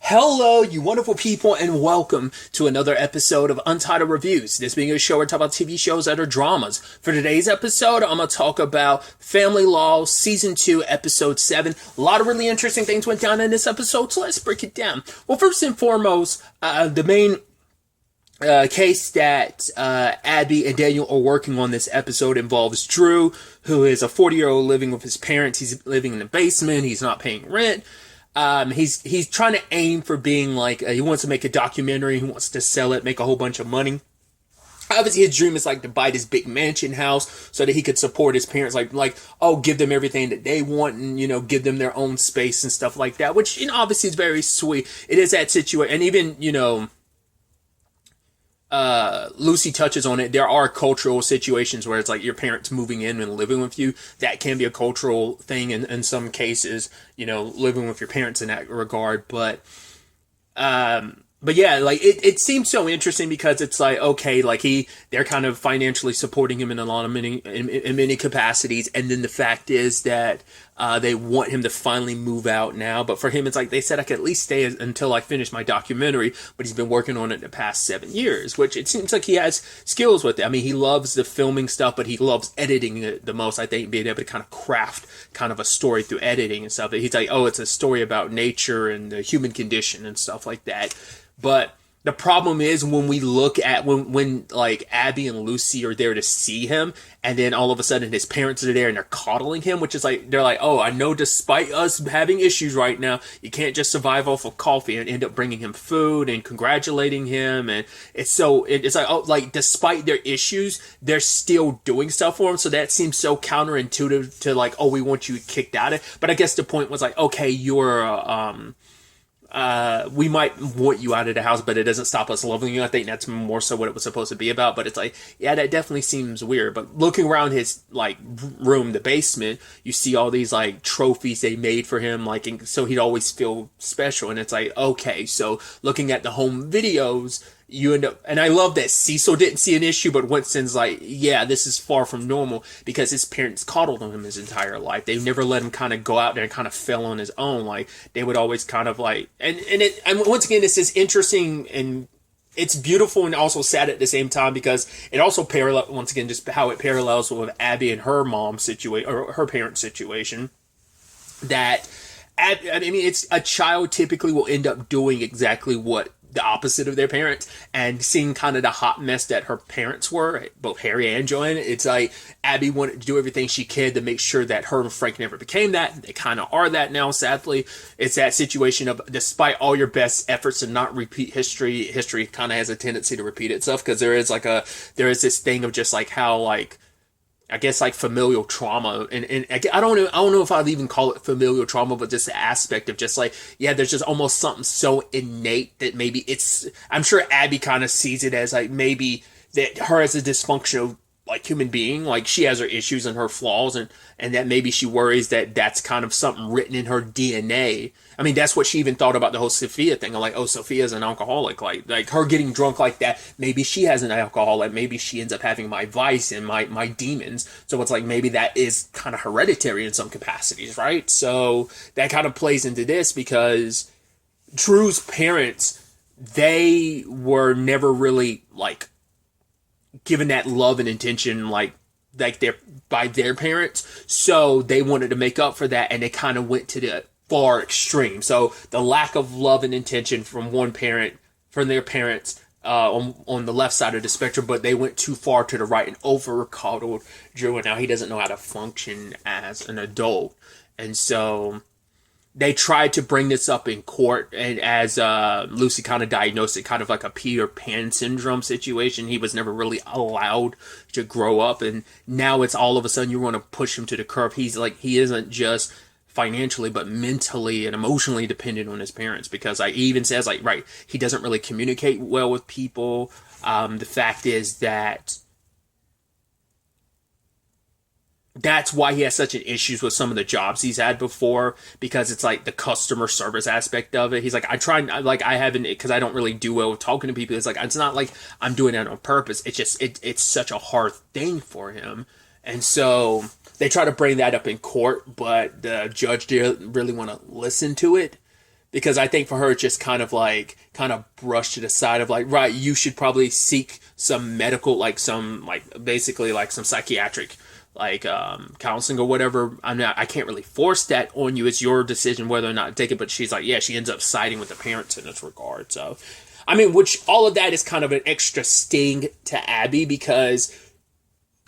Hello, you wonderful people, and welcome to another episode of Untitled Reviews. This being a show where I talk about TV shows that are dramas. For today's episode, I'm going to talk about Family Law Season 2, Episode 7. A lot of really interesting things went down in this episode, so let's break it down. Well, first and foremost, the main case that Abby and Daniel are working on this episode involves Drew, who is a 40-year-old living with his parents. He's living in the basement. He's not paying rent. He's trying to aim for being like, he wants to make a documentary, he wants to sell it, make a whole bunch of money. Obviously, his dream is like to buy this big mansion house so that he could support his parents, give them everything that they want and, give them their own space and stuff like that, which, obviously is very sweet. It is that situation. And even, Lucy touches on it. There are cultural situations where it's like your parents moving in and living with you. That can be a cultural thing in some cases, living with your parents in that regard. But yeah, it seems so interesting because it's like, okay, they're kind of financially supporting him in many capacities. And then the fact is that, they want him to finally move out now. But for him, it's like they said I could at least stay until I finish my documentary, but he's been working on it the past 7 years, which it seems like he has skills with it. I mean, he loves the filming stuff, but he loves editing it the most. I think being able to kind of craft kind of a story through editing and stuff. He's like, oh, it's a story about nature and the human condition and stuff like that. But the problem is when we look at when Abby and Lucy are there to see him, and then all of a sudden his parents are there and they're coddling him, which is like, they're like, oh, I know despite us having issues right now, you can't just survive off of coffee, and end up bringing him food and congratulating him. And it's like, oh, despite their issues, they're still doing stuff for him. So that seems so counterintuitive to like, oh, we want you kicked out of it. But I guess the point was like, okay, you're, we might want you out of the house, but it doesn't stop us loving you. I think that's more so what it was supposed to be about. But it's like, yeah, that definitely seems weird. But looking around his room, the basement, you see all these trophies they made for him, so he'd always feel special. And it's like, okay, so looking at the home videos, you end up, and I love that Cecil didn't see an issue, but Winston's like, yeah, this is far from normal because his parents coddled him his entire life. They never let him kind of go out there and kind of fail on his own. They would always kind of and once again, this is interesting and it's beautiful and also sad at the same time because it also once again, just how it parallels with Abby and her mom's situation or her parents' situation. That, I mean, it's a child typically will end up doing exactly what the opposite of their parents, and seeing kind of the hot mess that her parents were, both Harry and Joanne. It's like Abby wanted to do everything she could to make sure that her and Frank never became that. They kind of are that now, sadly. It's that situation of, despite all your best efforts to not repeat history kind of has a tendency to repeat itself, because there is this thing of just how I guess familial trauma, and I don't know if I'd even call it familial trauma, but just the aspect of just there's just almost something so innate that maybe I'm sure Abby kind of sees it as maybe that her as a dysfunctional human being, she has her issues and her flaws, and that maybe she worries that that's kind of something written in her DNA. I mean, that's what she even thought about the whole Sophia thing. Oh, Sophia's an alcoholic. Like her getting drunk like that. Maybe she has an alcoholic. Maybe she ends up having my vice and my demons. So it's maybe that is kind of hereditary in some capacities, right? So that kind of plays into this because Drew's parents, they were never really given that love and attention by their parents. So they wanted to make up for that, and they kind of went to the far extreme. So the lack of love and attention from their parents on the left side of the spectrum, but they went too far to the right and over coddled Drew, and now he doesn't know how to function as an adult. And so they tried to bring this up in court, and as Lucy kind of diagnosed it, kind of like a Peter Pan syndrome situation. He was never really allowed to grow up, and now it's all of a sudden you want to push him to the curb. He isn't just financially but mentally and emotionally dependent on his parents, because he even says he doesn't really communicate well with people. The fact is that that's why he has such an issues with some of the jobs he's had before, because it's the customer service aspect of it. He's I haven't, because I don't really do well with talking to people. It's it's not I'm doing it on purpose. It's just it's such a hard thing for him. And so they try to bring that up in court, but the judge didn't really want to listen to it because I think for her, it's just kind of brushed it aside of like, right, you should probably seek some medical, like some, like basically like some psychiatric, like counseling or whatever. I can't really force that on you. It's your decision whether or not to take it. But she's like, yeah, she ends up siding with the parents in this regard. So, I mean, which all of that is kind of an extra sting to Abby because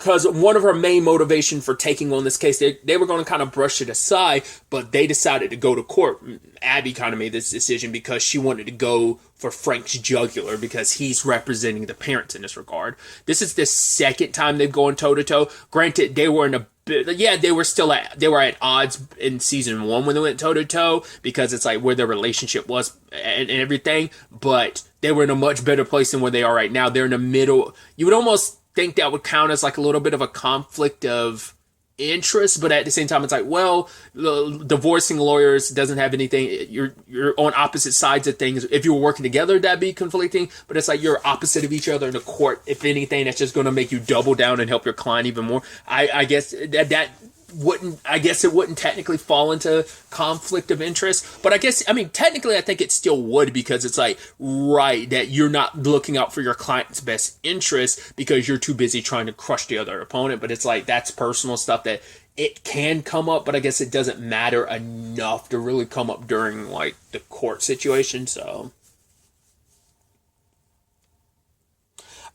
one of her main motivation for taking on this case, they were going to kind of brush it aside, but they decided to go to court. Abby kind of made this decision because she wanted to go for Frank's jugular because he's representing the parents in this regard. This is the second time they've gone toe to toe. Granted, they were in a bit, yeah, they were at odds in season 1 when they went toe to toe because it's like where their relationship was and everything, but they were in a much better place than where they are right now. They're in the middle. You would almost think that would count as like a little bit of a conflict of interest, but at the same time it's like, well, divorcing lawyers doesn't have anything, you're on opposite sides of things. If you were working together, that'd be conflicting, but it's like you're opposite of each other in the court. If anything, that's just going to make you double down and help your client even more. I guess it wouldn't technically fall into conflict of interest, but technically I think it still would because it's like, right, that you're not looking out for your client's best interest because you're too busy trying to crush the other opponent. But it's like, that's personal stuff that it can come up, but I guess it doesn't matter enough to really come up during like the court situation. So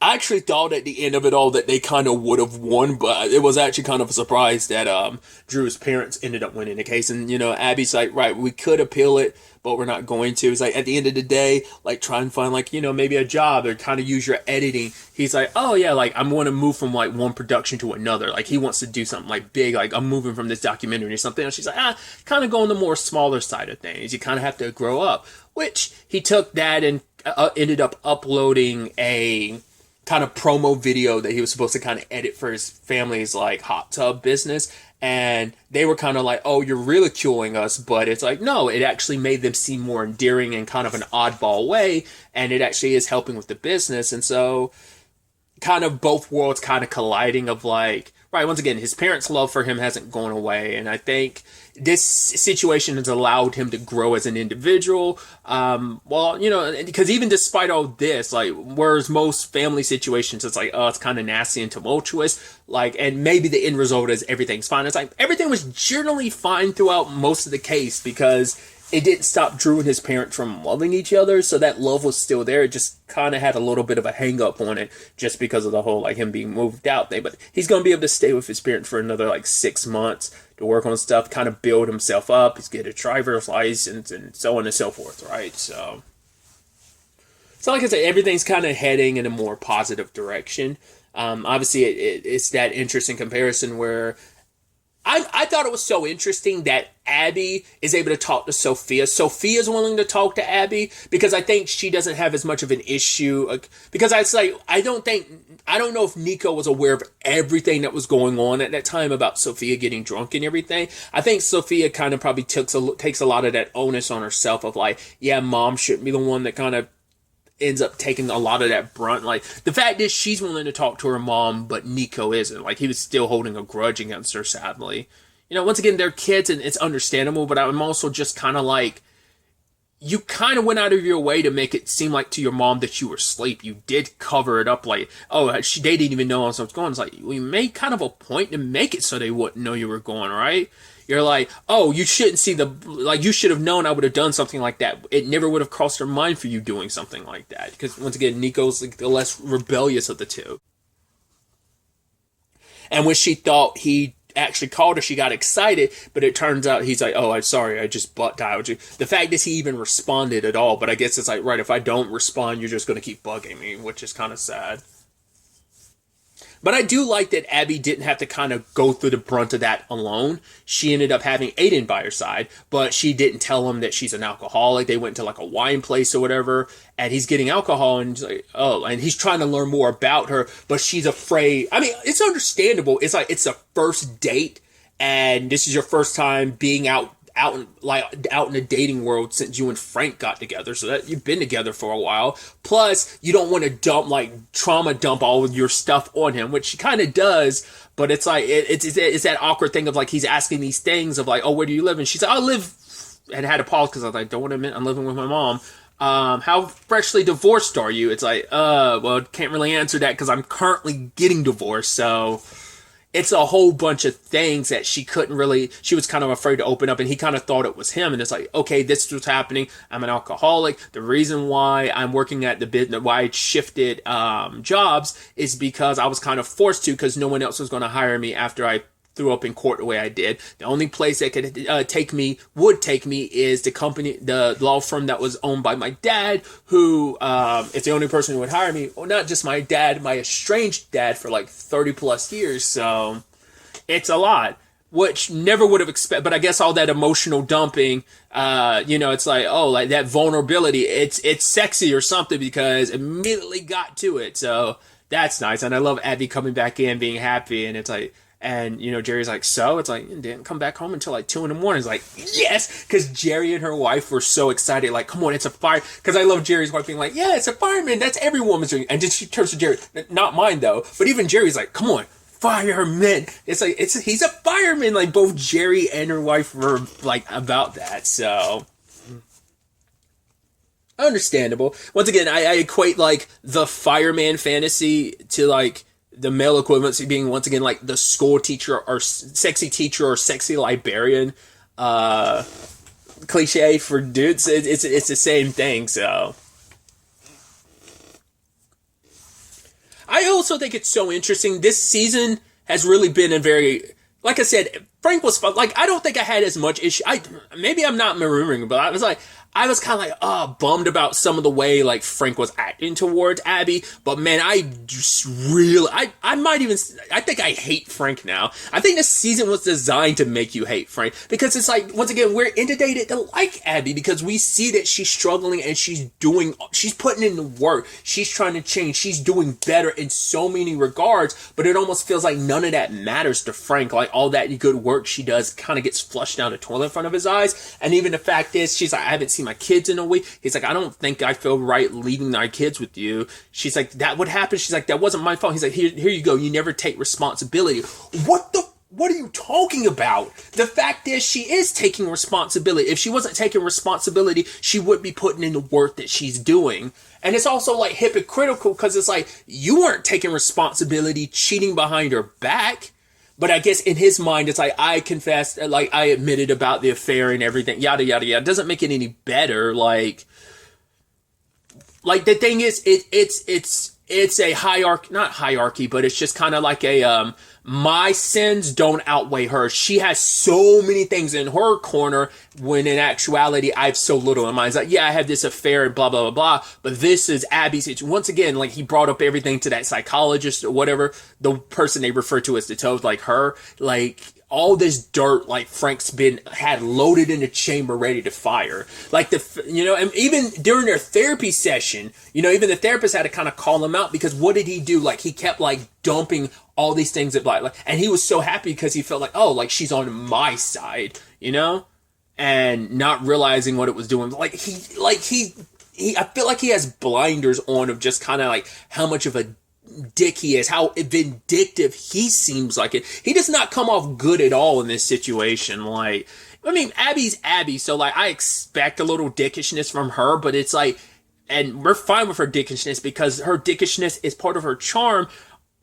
I actually thought at the end of it all that they kind of would have won, but it was actually kind of a surprise that Drew's parents ended up winning the case. And, Abby's like, right, we could appeal it, but we're not going to. It's like, at the end of the day, like, try and find, like, maybe a job or kind of use your editing. He's like, oh, yeah, like, I'm going to move from, like, one production to another. Like, he wants to do something, like, big. Like, I'm moving from this documentary or something. And she's like, kind of go on the more smaller side of things. You kind of have to grow up. Which, he took that and ended up uploading a kind of promo video that he was supposed to kind of edit for his family's like hot tub business, and they were kind of like, oh, you're ridiculing us, but it's like, no, it actually made them seem more endearing in kind of an oddball way, and it actually is helping with the business. And so kind of both worlds kind of colliding of like, right, once again, his parents' love for him hasn't gone away, and I think this situation has allowed him to grow as an individual. Because even despite all this, like, whereas most family situations, it's like, oh, it's kind of nasty and tumultuous, like, and maybe the end result is everything's fine. It's like, everything was generally fine throughout most of the case because it didn't stop Drew and his parents from loving each other, so that love was still there. It just kind of had a little bit of a hang-up on it just because of the whole, like, him being moved out there. But he's going to be able to stay with his parents for another, like, 6 months to work on stuff, kind of build himself up. He's get a driver's license and so on and so forth, right? So like I said, everything's kind of heading in a more positive direction. Obviously, it's that interesting comparison where I thought it was so interesting that Abby is able to talk to Sophia. Sophia's willing to talk to Abby because I think she doesn't have as much of an issue. Because it's like, I don't know if Nico was aware of everything that was going on at that time about Sophia getting drunk and everything. I think Sophia kind of probably takes a lot of that onus on herself of like, yeah, mom shouldn't be the one that kind of ends up taking a lot of that brunt. Like, the fact is she's willing to talk to her mom, but Nico isn't. Like, he was still holding a grudge against her, sadly. Once again, they're kids and it's understandable, but I'm also just kind of like, you kind of went out of your way to make it seem like to your mom that you were asleep. You did cover it up like, oh, they didn't even know what was going on. It's like, we made kind of a point to make it so they wouldn't know you were going, right? You're like, oh, you shouldn't see you should have known I would have done something like that. It never would have crossed her mind for you doing something like that. Because, once again, Nico's like the less rebellious of the two. And when she thought he actually called her, she got excited, but it turns out he's like, oh, I'm sorry, I just butt dialed you. The fact is he even responded at all, but I guess it's like, right, if I don't respond, you're just going to keep bugging me, which is kind of sad. But I do like that Abby didn't have to kind of go through the brunt of that alone. She ended up having Aiden by her side, but she didn't tell him that she's an alcoholic. They went to like a wine place or whatever, and he's getting alcohol, and he's like, oh, and he's trying to learn more about her, but she's afraid. I mean, it's understandable. It's like, it's a first date, and this is your first time being out in the dating world since you and Frank got together, so that you've been together for a while. Plus, you don't want to trauma dump all of your stuff on him, which she kind of does, but it's like, it's that awkward thing of like, he's asking these things of like, oh, where do you live? And she's like, I live had to pause because I was like, don't want to admit I'm living with my mom. How freshly divorced are you? It's like, well, can't really answer that because I'm currently getting divorced. So it's a whole bunch of things that she couldn't really, she was kind of afraid to open up, and he kind of thought it was him. And it's like, okay, this is what's happening. I'm an alcoholic. The reason why I'm working at the business, why I shifted jobs, is because I was kind of forced to, because no one else was going to hire me after I threw up in court the way I did. The only place that could would take me is the company, the law firm that was owned by my dad, who is the only person who would hire me. Well, not just my dad, my estranged dad for like 30 plus years. So it's a lot, which never would have expected. But I guess all that emotional dumping, it's like, oh, like that vulnerability, it's sexy or something, because immediately got to it. So that's nice. And I love Abby coming back in, being happy. And it's like, and, Jerry's like, so? It's like, didn't come back home until like 2 a.m. It's like, yes! Because Jerry and her wife were so excited. Like, come on, it's a fire. Because I love Jerry's wife being like, yeah, it's a fireman. That's every woman's dream. And then she turns to Jerry, not mine though. But even Jerry's like, come on, fireman. It's like, he's a fireman. Like, both Jerry and her wife were like about that. So understandable. Once again, I equate like the fireman fantasy to like the male equivalency being, once again, like the school teacher or sexy librarian cliche for dudes. It's the same thing. So I also think it's so interesting. This season has really been a very, like I said, Frank was fun. Like, I don't think I had as much issue. Maybe I'm not remembering, but I was kind of like, bummed about some of the way, like, Frank was acting towards Abby. But, man, I just really, I think I hate Frank now. I think this season was designed to make you hate Frank. Because it's like, once again, we're inundated to like Abby because we see that she's struggling and she's putting in the work. She's trying to change. She's doing better in so many regards. But it almost feels like none of that matters to Frank. Like, all that good work she does kind of gets flushed down the toilet in front of his eyes. And even the fact is, she's like, I haven't seen my kids in a week. He's like, I don't think I feel right leaving my kids with you. She's like, that would happen. She's like, that wasn't my fault. He's like, here you go. You never take responsibility. What are you talking about? The fact is, she is taking responsibility. If she wasn't taking responsibility, she would be putting in the work that she's doing. And it's also like hypocritical because it's like, you weren't taking responsibility, cheating behind her back. But I guess in his mind, it's like, I confessed, like, I admitted about the affair and everything, yada, yada, yada. It doesn't make it any better. Like the thing is, it's a hierarchy, not hierarchy, but it's just kind of like a, my sins don't outweigh hers. She has so many things in her corner when in actuality, I have so little in mine. It's like, yeah, I have this affair and blah, blah, blah, blah. But this is Abby's. Once again, like, he brought up everything to that psychologist or whatever, the person they refer to as the toad, like her, like, all this dirt, like, Frank's had loaded in the chamber ready to fire. Like, and even during their therapy session, even the therapist had to kind of call him out because what did he do? Like, he kept, like, dumping all these things at like, and he was so happy because he felt like, oh, like, she's on my side, and not realizing what it was doing. Like, I feel like he has blinders on of just kind of like how much of a dick he is, how vindictive he seems like it. He does not come off good at all in this situation. Like, I mean, Abby's Abby, so like, I expect a little dickishness from her, but it's like, and we're fine with her dickishness because her dickishness is part of her charm.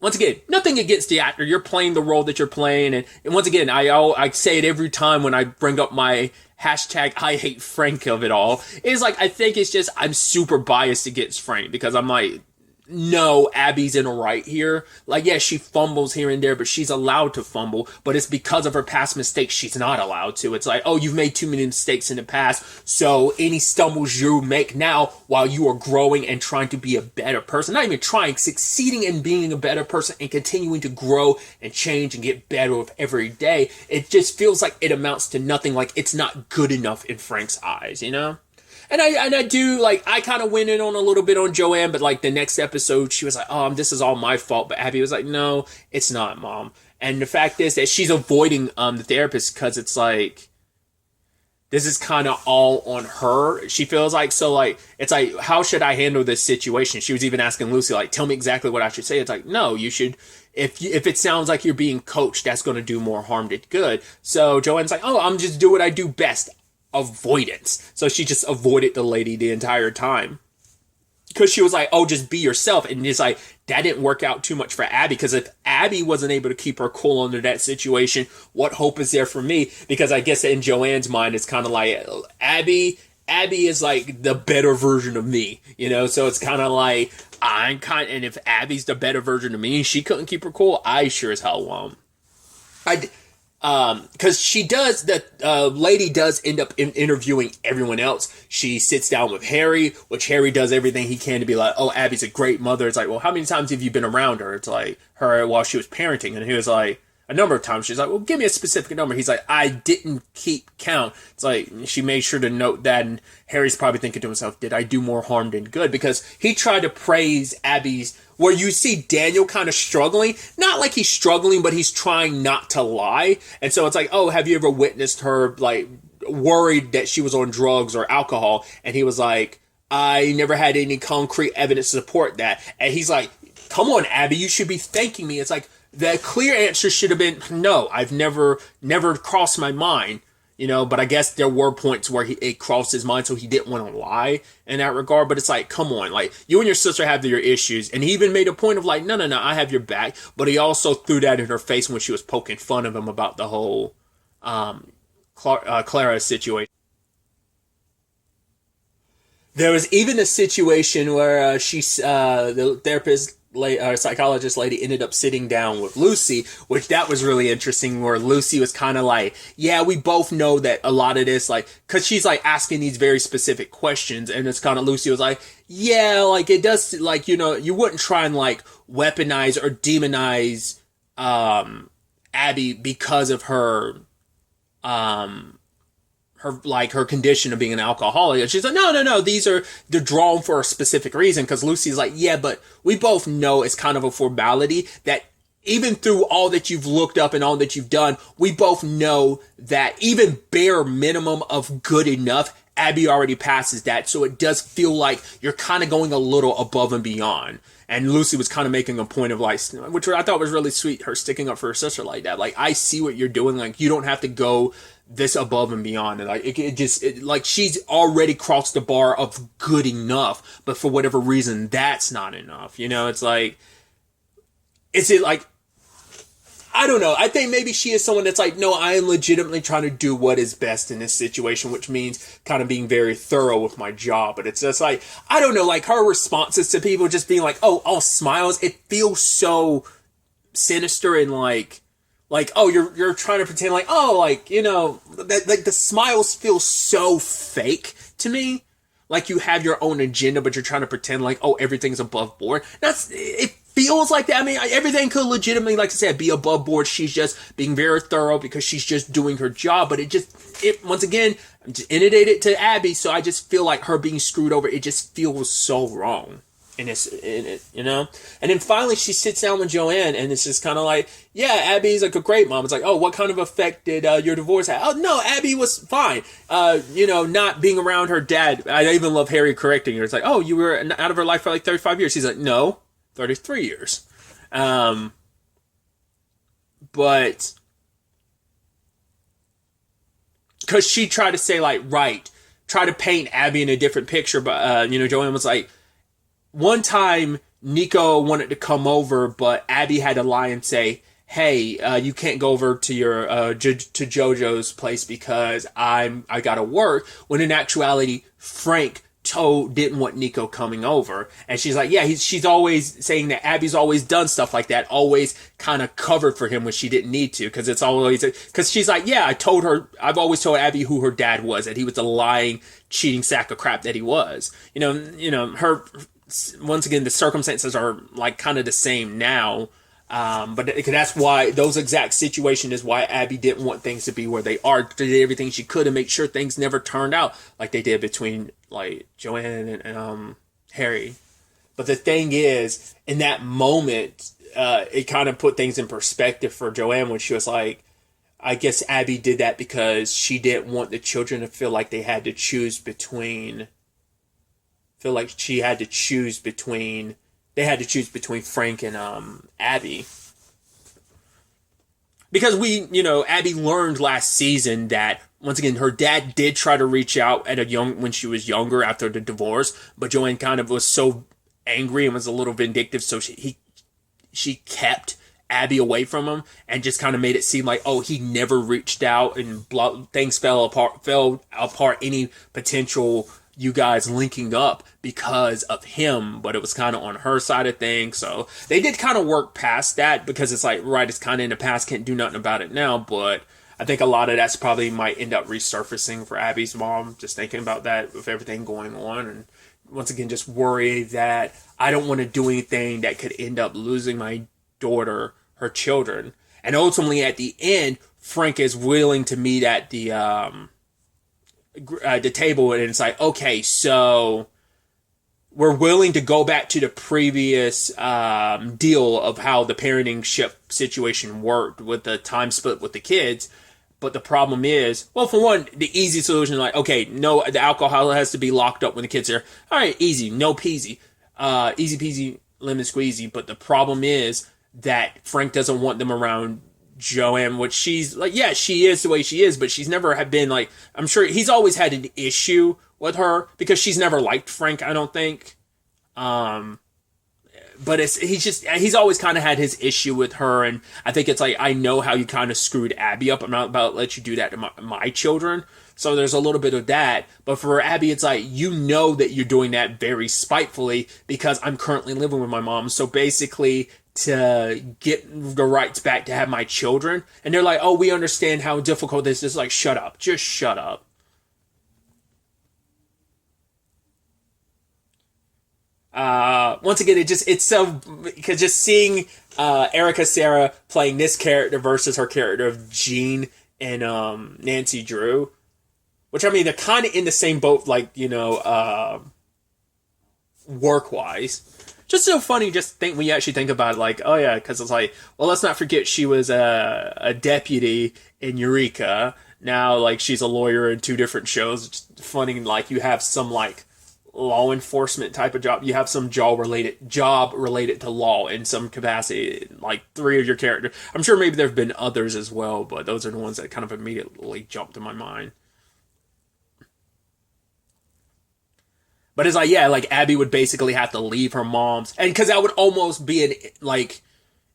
Once again, nothing against the actor. You're playing the role that you're playing. And once again, I say it every time when I bring up my hashtag I hate Frank of it all. It's like, I think it's just, I'm super biased against Frank because I'm like, no, Abby's in a right here. Like, yeah, she fumbles here and there, but she's allowed to fumble. But it's because of her past mistakes she's not allowed to. It's like, oh, you've made too many mistakes in the past, so any stumbles you make now while you are growing and trying to be a better person, not even trying, succeeding in being a better person and continuing to grow and change and get better with every day, it just feels like it amounts to nothing. Like, it's not good enough in Frank's eyes, And I do, like, I kind of went in on a little bit on Joanne, but, like, the next episode, she was like, this is all my fault. But Abby was like, no, it's not, Mom. And the fact is that she's avoiding the therapist because it's like, this is kind of all on her. She feels like, so, like, it's like, how should I handle this situation? She was even asking Lucy, like, tell me exactly what I should say. It's like, no, you should, if it sounds like you're being coached, that's going to do more harm than good. So Joanne's like, I'm just do what I do best. avoidance. So she just avoided the lady the entire time. Because she was like, oh, just be yourself. And it's like, that didn't work out too much for Abby. Because if Abby wasn't able to keep her cool under that situation, what hope is there for me? Because I guess in Joanne's mind, it's kind of like, Abby is like the better version of me, you know? So it's kind of like, and if Abby's the better version of me and she couldn't keep her cool, I sure as hell won't. Because she does, the lady does end up interviewing everyone else. She sits down with Harry, which Harry does everything he can to be like, oh, Abby's a great mother. It's like, well, how many times have you been around her? It's like, her while she was parenting. And he was like, a number of times. She's like, well, give me a specific number. He's like, I didn't keep count. It's like, she made sure to note that, and Harry's probably thinking to himself, did I do more harm than good? Because he tried to praise Abby's, where you see Daniel kind of struggling, not like he's struggling, but he's trying not to lie. And so it's like, oh, have you ever witnessed her, like, worried that she was on drugs or alcohol? And he was like, I never had any concrete evidence to support that. And he's like, come on, Abby, you should be thanking me. It's like, the clear answer should have been, no, I've never crossed my mind, you know, but I guess there were points where it crossed his mind, so he didn't want to lie in that regard. But it's like, come on, like, you and your sister have your issues. And he even made a point of like, no, I have your back. But he also threw that in her face when she was poking fun of him about the whole Clara situation. There was even a situation where the therapist, psychologist lady ended up sitting down with Lucy, which that was really interesting, where Lucy was kind of like, yeah, we both know that a lot of this, like, because she's like asking these very specific questions, and it's kind of, Lucy was like, yeah, like, it does, like, you know, you wouldn't try and like weaponize or demonize Abby because of her her condition of being an alcoholic. And she's like, no, they're drawn for a specific reason. Because Lucy's like, yeah, but we both know it's kind of a formality that even through all that you've looked up and all that you've done, we both know that even bare minimum of good enough, Abby already passes that. So it does feel like you're kind of going a little above and beyond. And Lucy was kind of making a point of like, which I thought was really sweet, her sticking up for her sister like that. Like, I see what you're doing. Like, you don't have to go this above and beyond. And like, like, she's already crossed the bar of good enough, but for whatever reason, that's not enough. You know, it's like, I don't know. I think maybe she is someone that's like, no, I am legitimately trying to do what is best in this situation, which means kind of being very thorough with my job. But it's just like, I don't know, like her responses to people just being like, oh, all smiles. It feels so sinister and like, oh, you're trying to pretend like, oh, like, you know, that, like, the smiles feel so fake to me. Like you have your own agenda, but you're trying to pretend like, oh, everything's above board. It feels like that. I mean, everything could legitimately, like I said, be above board. She's just being very thorough because she's just doing her job. But once again, I'm just inundated to Abby, so I just feel like her being screwed over. It just feels so wrong. In it, you know? And then finally she sits down with Joanne, and it's just kind of like, yeah, Abby's like a great mom. It's like, oh, what kind of effect did your divorce have? Oh, no, Abby was fine. You know, not being around her dad. I even love Harry correcting her. It's like, oh, you were out of her life for like 35 years. He's like, no, 33 years. But because she tried to say like, try to paint Abby in a different picture. But, you know, Joanne was like, one time, Nico wanted to come over, but Abby had to lie and say, hey, you can't go over to your to JoJo's place because I gotta work. When in actuality, Frank didn't want Nico coming over. And she's like, yeah, she's always saying that Abby's always done stuff like that, always kind of covered for him when she didn't need to, because it's always, because she's like, yeah, I've always told Abby who her dad was, that he was the lying, cheating sack of crap that he was. You know, her, once again, the circumstances are like kind of the same now. But that's why those exact situation is why Abby didn't want things to be where they are. She did everything she could to make sure things never turned out like they did between like Joanne and Harry. But the thing is, in that moment, it kind of put things in perspective for Joanne when she was like, I guess Abby did that because she didn't want the children to feel like they had to choose between. Feel like they had to choose between Frank and Abby. Because Abby learned last season that once again, her dad did try to reach out when she was younger after the divorce, but Joanne kind of was so angry and was a little vindictive, so she kept Abby away from him and just kind of made it seem like, oh, he never reached out and things fell apart any potential you guys linking up because of him, but it was kind of on her side of things. So they did kind of work past that because it's like, right, it's kind of in the past, can't do nothing about it now, but I think a lot of that's probably might end up resurfacing for Abby's mom, just thinking about that with everything going on. And once again, just worry that I don't want to do anything that could end up losing my daughter, her children. And ultimately at the end, Frank is willing to meet at the table, and it's like, okay, so we're willing to go back to the previous deal of how the parenting ship situation worked with the time split with the kids. But the problem is, well, for one, the easy solution, like, okay, no, the alcohol has to be locked up when the kids are, all right, easy, no peasy, easy peasy, lemon squeezy. But the problem is that Frank doesn't want them around Joanne, which she's like, yeah, she is the way she is, but she's never have been like, I'm sure he's always had an issue with her because she's never liked Frank, I don't think. But he's always kind of had his issue with her, and I think it's like, I know how you kind of screwed Abby up. I'm not about to let you do that to my children. So there's a little bit of that. But for Abby, it's like, you know that you're doing that very spitefully because I'm currently living with my mom. So basically, to get the rights back to have my children. And they're like, oh, we understand how difficult this is. Like, shut up. Just shut up. Once again, it's so, because just seeing Erica Sarah playing this character versus her character of Jean and Nancy Drew, which, I mean, they're kind of in the same boat, like, you know, work-wise. Just so funny, just think when you actually think about it, like, oh yeah, because it's like, well, let's not forget she was a deputy in Eureka. Now, like, she's a lawyer in two different shows. It's funny, like, you have some, like, law enforcement type of job. You have some job related to law in some capacity, like 3 of your characters. I'm sure maybe there have been others as well, but those are the ones that kind of immediately jumped to my mind. But it's like, yeah, like Abby would basically have to leave her mom's, and because that would almost be an like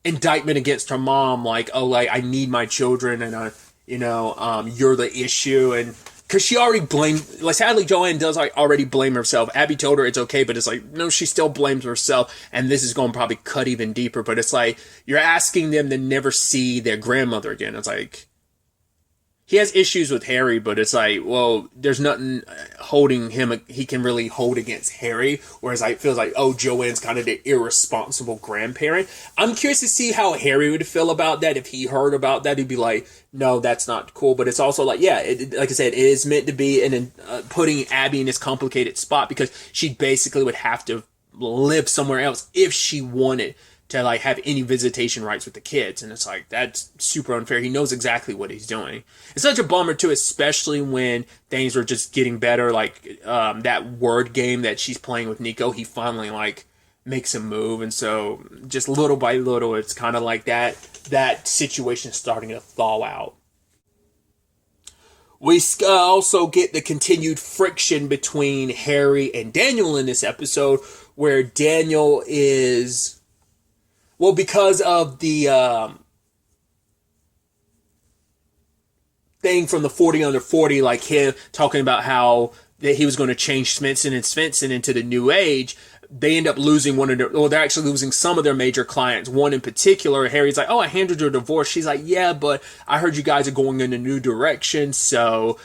indictment against her mom, like, oh, like, I need my children, and you're the issue, and because she already blamed, like, sadly Joanne does like already blame herself. Abby told her it's okay, but it's like, no, she still blames herself, and this is going to probably cut even deeper. But it's like, you're asking them to never see their grandmother again. It's like, he has issues with Harry, but it's like, well, there's nothing holding him, he can really hold against Harry, whereas it feels like, oh, Joanne's kind of the irresponsible grandparent. I'm curious to see how Harry would feel about that. If he heard about that, he'd be like, no, that's not cool. But it's also like, yeah, like I said, it is meant to be putting Abby in this complicated spot, because she basically would have to live somewhere else if she wanted to like have any visitation rights with the kids. And it's like, that's super unfair. He knows exactly what he's doing. It's such a bummer too, especially when things are just getting better. Like that word game that she's playing with Nico, he finally like makes a move. And so just little by little, it's kind of like that situation starting to thaw out. We also get the continued friction between Harry and Daniel in this episode, where Daniel is, well, because of the thing from the 40 under 40, like him talking about how that he was going to change Svensson into the new age, they end up losing they're actually losing some of their major clients. One in particular, Harry's like, oh, I handled your divorce. She's like, yeah, but I heard you guys are going in a new direction, so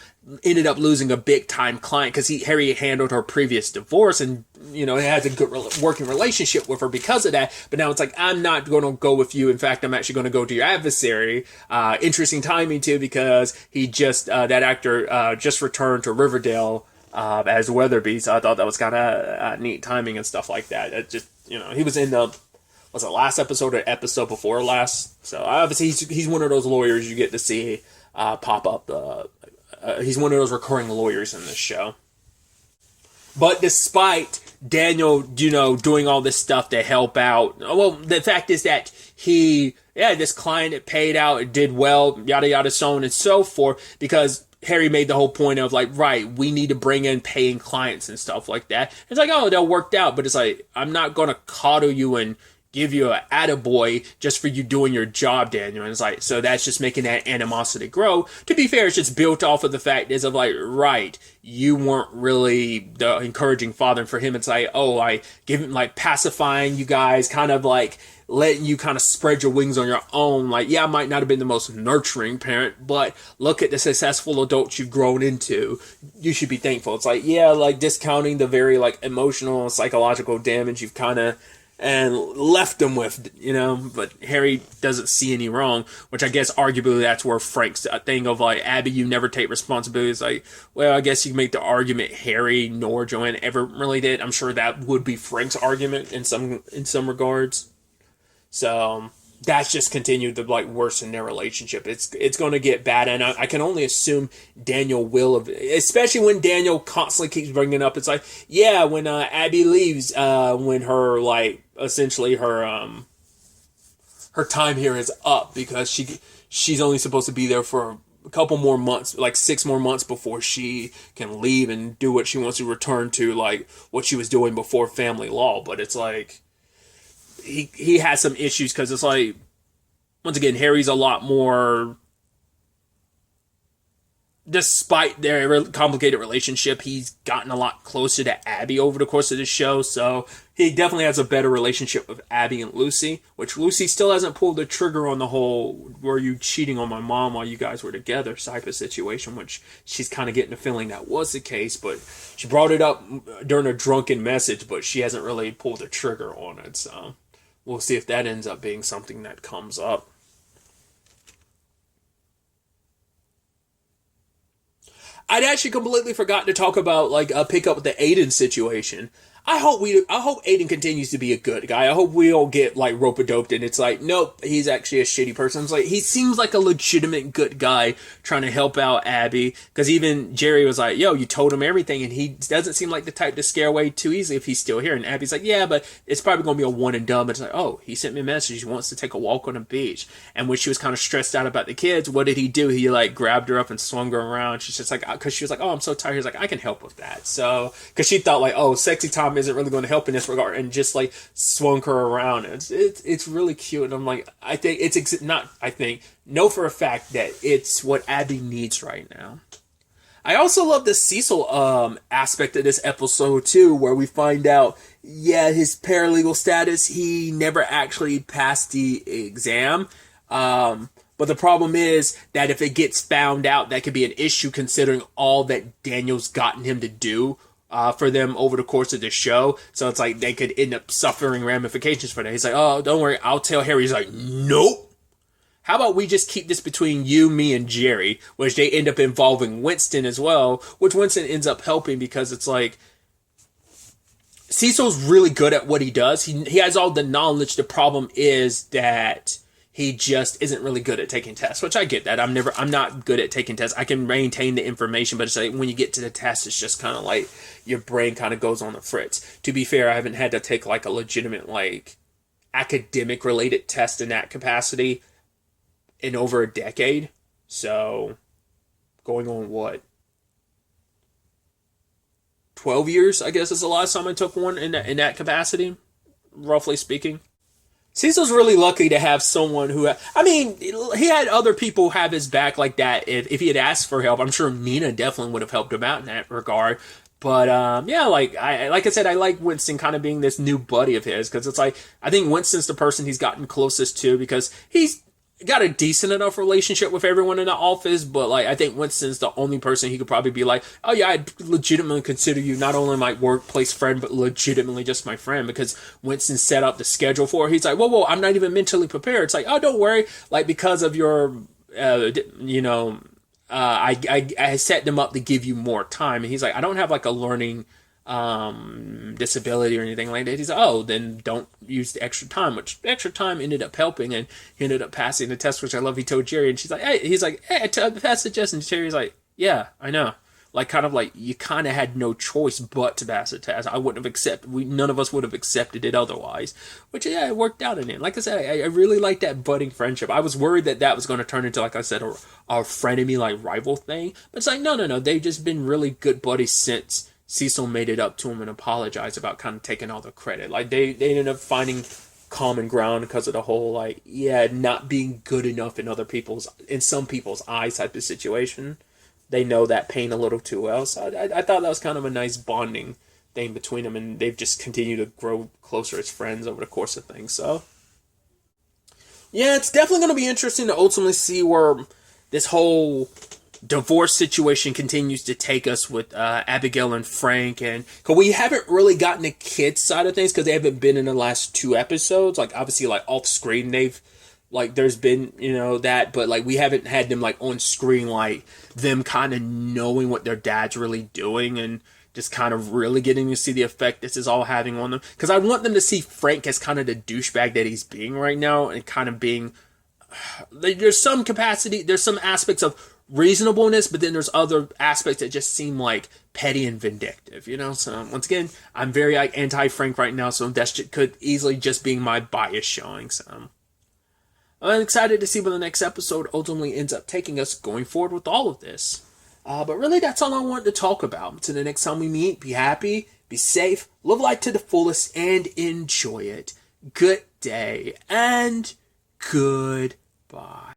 ended up losing a big time client because Harry handled her previous divorce, and has a good working relationship with her because of that. But now it's like, I'm not going to go with you. In fact, I'm actually going to go to your adversary. Interesting timing too, because he that actor just returned to Riverdale as Weatherby, so I thought that was kind of neat timing and stuff like that. It just, he was in was it last episode or episode before last? So obviously he's one of those lawyers you get to see pop up. He's one of those recurring lawyers in this show. But despite Daniel, doing all this stuff to help out, well, the fact is that this client, it paid out, it did well, yada, yada, so on and so forth, because Harry made the whole point of like, right, we need to bring in paying clients and stuff like that. It's like, oh, that worked out, but it's like, I'm not going to coddle you and give you a attaboy just for you doing your job, Daniel. And it's like, so that's just making that animosity grow. To be fair, it's just built off of the fact is of like, right, you weren't really the encouraging father. And for him, it's like, oh, I give him like pacifying you guys, kind of like letting you kind of spread your wings on your own. Like, yeah, I might not have been the most nurturing parent, but look at the successful adults you've grown into. You should be thankful. It's like, yeah, like discounting the very like emotional, psychological damage you've kind of and left them with, but Harry doesn't see any wrong, which I guess arguably that's where Frank's thing of like, Abby, you never take responsibility is like, well, I guess you can make the argument Harry nor Joanne ever really did. I'm sure that would be Frank's argument in some regards. So that's just continued to like worsen their relationship. It's going to get bad, and I can only assume Daniel will, especially when Daniel constantly keeps bringing it up. It's like, yeah, when Abby leaves, when her like essentially her time here is up because she's only supposed to be there for a couple more months, like 6 more months before she can leave and do what she wants to return to, like what she was doing before family law. But it's like, he has some issues because it's like, once again, Harry's a lot more, despite their complicated relationship, he's gotten a lot closer to Abby over the course of the show. So he definitely has a better relationship with Abby and Lucy, which Lucy still hasn't pulled the trigger on the whole, were you cheating on my mom while you guys were together type of situation, which she's kind of getting the feeling that was the case, but she brought it up during a drunken message, but she hasn't really pulled the trigger on it. So we'll see if that ends up being something that comes up. I'd actually completely forgot to talk about like pick up with the Aiden situation. I hope Aiden continues to be a good guy. I hope we don't get like rope-a-doped and it's like, nope, he's actually a shitty person. It's like, he seems like a legitimate good guy trying to help out Abby. Because even Jerry was like, yo, you told him everything, and he doesn't seem like the type to scare away too easily if he's still here. And Abby's like, yeah, but it's probably going to be a one and done. But it's like, oh, he sent me a message. He wants to take a walk on the beach. And when she was kind of stressed out about the kids, what did he do? He like grabbed her up and swung her around. She's just like, because she was like, oh, I'm so tired. He's like, I can help with that. So, because she thought like, oh, sexy time isn't really going to help in this regard, and just like swung her around. It's really cute, and I'm like, I think know for a fact that it's what Abby needs right now. I also love the Cecil aspect of this episode too, where we find out, yeah, his paralegal status, he never actually passed the exam. But the problem is that if it gets found out, that could be an issue considering all that Daniel's gotten him to do for them over the course of the show. So it's like they could end up suffering ramifications for that. He's like, oh, don't worry, I'll tell Harry. He's like, nope. How about we just keep this between you, me, and Jerry, which they end up involving Winston as well, which Winston ends up helping because it's like, Cecil's really good at what he does. He has all the knowledge. The problem is that he just isn't really good at taking tests, which I get that. I'm not good at taking tests. I can maintain the information, but it's like when you get to the test, it's just kind of like your brain kind of goes on the fritz. To be fair, I haven't had to take like a legitimate like academic related test in that capacity in over a decade. So going on what? 12 years, I guess, is the last time I took one in that capacity, roughly speaking. Cecil's really lucky to have someone who, he had other people have his back like that. If he had asked for help, I'm sure Nina definitely would have helped him out in that regard. But, like I said, I like Winston kind of being this new buddy of his, because it's like, I think Winston's the person he's gotten closest to, because he's got a decent enough relationship with everyone in the office, but like I think Winston's the only person he could probably be like, oh yeah, I'd legitimately consider you not only my workplace friend, but legitimately just my friend, because Winston set up the schedule for her. He's like, whoa, I'm not even mentally prepared. It's like, oh, don't worry, like because of your, I set them up to give you more time, and he's like, I don't have like a learning disability or anything like that. He's like, oh, then don't use the extra time, which the extra time ended up helping, and he ended up passing the test, which I love. He told Jerry, and she's like, hey, he's like, hey, I passed the test, and Jerry's like, yeah, I know. like kind of like you kind of had no choice but to pass the test. I wouldn't have accepted. None of us would have accepted it otherwise. Which yeah, it worked out in it. Like I said, I really like that budding friendship. I was worried that was going to turn into, like I said, a frenemy like rival thing. But it's like no. They've just been really good buddies since Cecil made it up to him and apologized about kind of taking all the credit. Like they ended up finding common ground because of the whole like not being good enough in some people's eyes type of situation. They know that pain a little too well. So I thought that was kind of a nice bonding thing between them, and they've just continued to grow closer as friends over the course of things. So yeah, it's definitely going to be interesting to ultimately see where this whole divorce situation continues to take us with Abigail and Frank, and because we haven't really gotten the kids side of things because they haven't been in the last 2 episodes. Like obviously, like off screen, they've like there's been that, but like we haven't had them like on screen, like them kind of knowing what their dad's really doing and just kind of really getting to see the effect this is all having on them. Because I want them to see Frank as kind of the douchebag that he's being right now, and kind of being there's some capacity, there's some aspects of reasonableness, but then there's other aspects that just seem like petty and vindictive, So once again, I'm very like anti-Frank right now, so that could easily just be my bias showing. So I'm excited to see where the next episode ultimately ends up taking us going forward with all of this. But really, that's all I wanted to talk about. Until the next time we meet, be happy, be safe, live life to the fullest, and enjoy it. Good day, and goodbye.